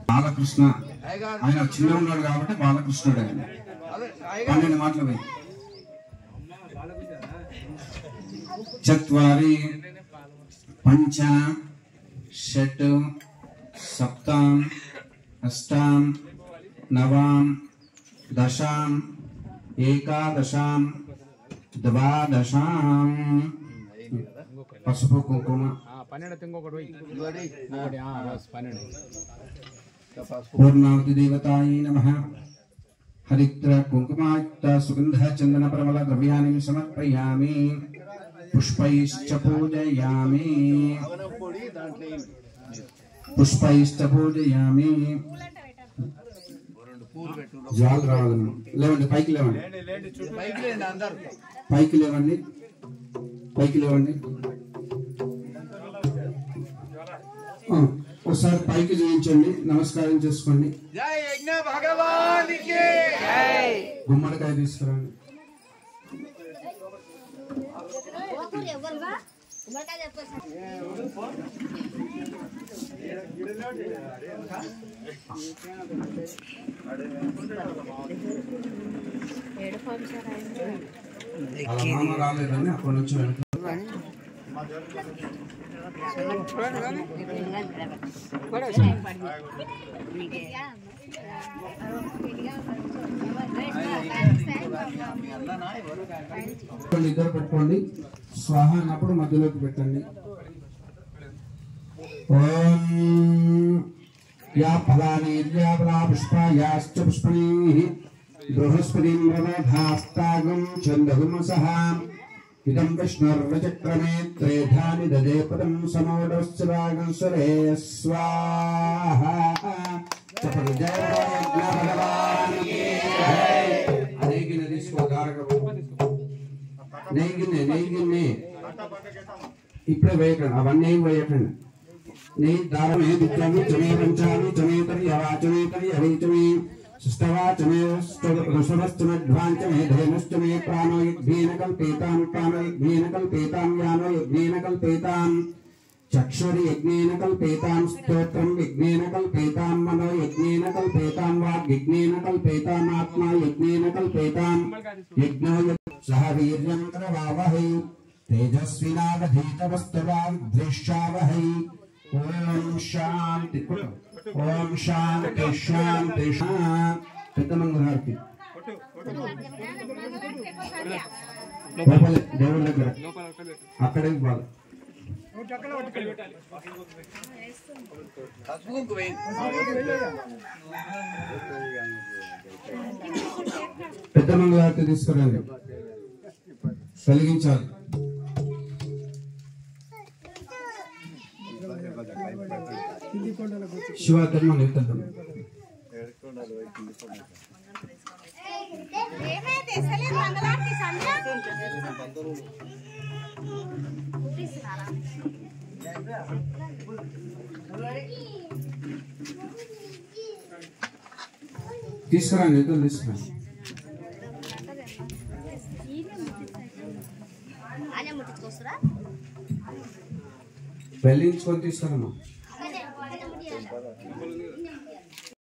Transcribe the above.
బాలకృష్ణ ఆయన చిన్న ఉన్నాడు కాబట్టి బాలకృష్ణుడు ఆయన 12 మాటలు పోయి చత్వారి పంచ షట్ సప్తాం అష్టాం నవాం దశాం ఏకాదశాం ద్వాదశాం పసుపు కుంకుమ పూర్ణావతి దేవతాయై నమః హరిద్ర కుంకుమాయుక్త సుగంధ చందన ప్రమల ద్రవ్యాన్ని సమర్పయామి పుష్పైశ్చ పూజయామి జాలు రావాలన్నా లేవండి పైకి లేవండి పైకి లేవండి పైకి లేవండి ఒకసారి పైకి చూపించండి నమస్కారం చేసుకోండి గుమ్మడికాయ తీసుకురండి అలా మామ రాలేదని అక్కడి నుంచి ఇద్దరు పెట్టుకోండి స్వాహ అన్నప్పుడు మధ్యలోకి పెట్టండి ఓం యా ఫలాని పుష్పాయాశ్చ పుష్పణీః బృహస్పతిం ప్రమోధాస్తాగం ఛందగుమసః ఇదం విష్ణుర్వచక్రమే త్రేధాని దదే పదం సమోడశ్చరాగం సురే స్వాహ చపల జయ భగవానికి అనేగిన తీసుకో గారగము నెయ్యి ఇప్పుడే వేయకండి అవన్నీ వేయకండి నెయ్యి దారమే దిత్యామి చమే పంచామి చమే తరి అవాచమే తరి అవైచమే సుష్టవాచమే ఋషభశ్చమధ్వాంచమే ధేనుశ్చమే ప్రాణో యజ్ఞేన కల్పేతాం ప్రాణో యజ్ఞేన కల్పేతాం యానో యజ్ఞేన కల్పేతాం చక్షురి యజ్ఞేన కల్పేతాం స్తోత్రం యజ్ఞేన కల్పేతాం మనో యజ్ఞేన కల్పేతాం వాగ్ యజ్ఞేన కల్పేతాం ఆత్మా యజ్ఞేన కల్పేతాం యజ్ఞో సహ వీర్యం కరవావహై తేజస్వినావధీతమస్తవాగ్ద్వేష్టావహై ఓం శాంతి ఓం శాంతి శాంతి పెద్దమంగళహారతి దేవుడి దగ్గర అక్కడే ఇవ్వాలి పెద్దమంగళహారతి తీసుకురండి వెలిగించాలి శివ ధర్మం ఎత్తండి తీసుకురండి ఇద్దరు తీసుకురండి వెలిగించుకొని తీసుకురమ్మా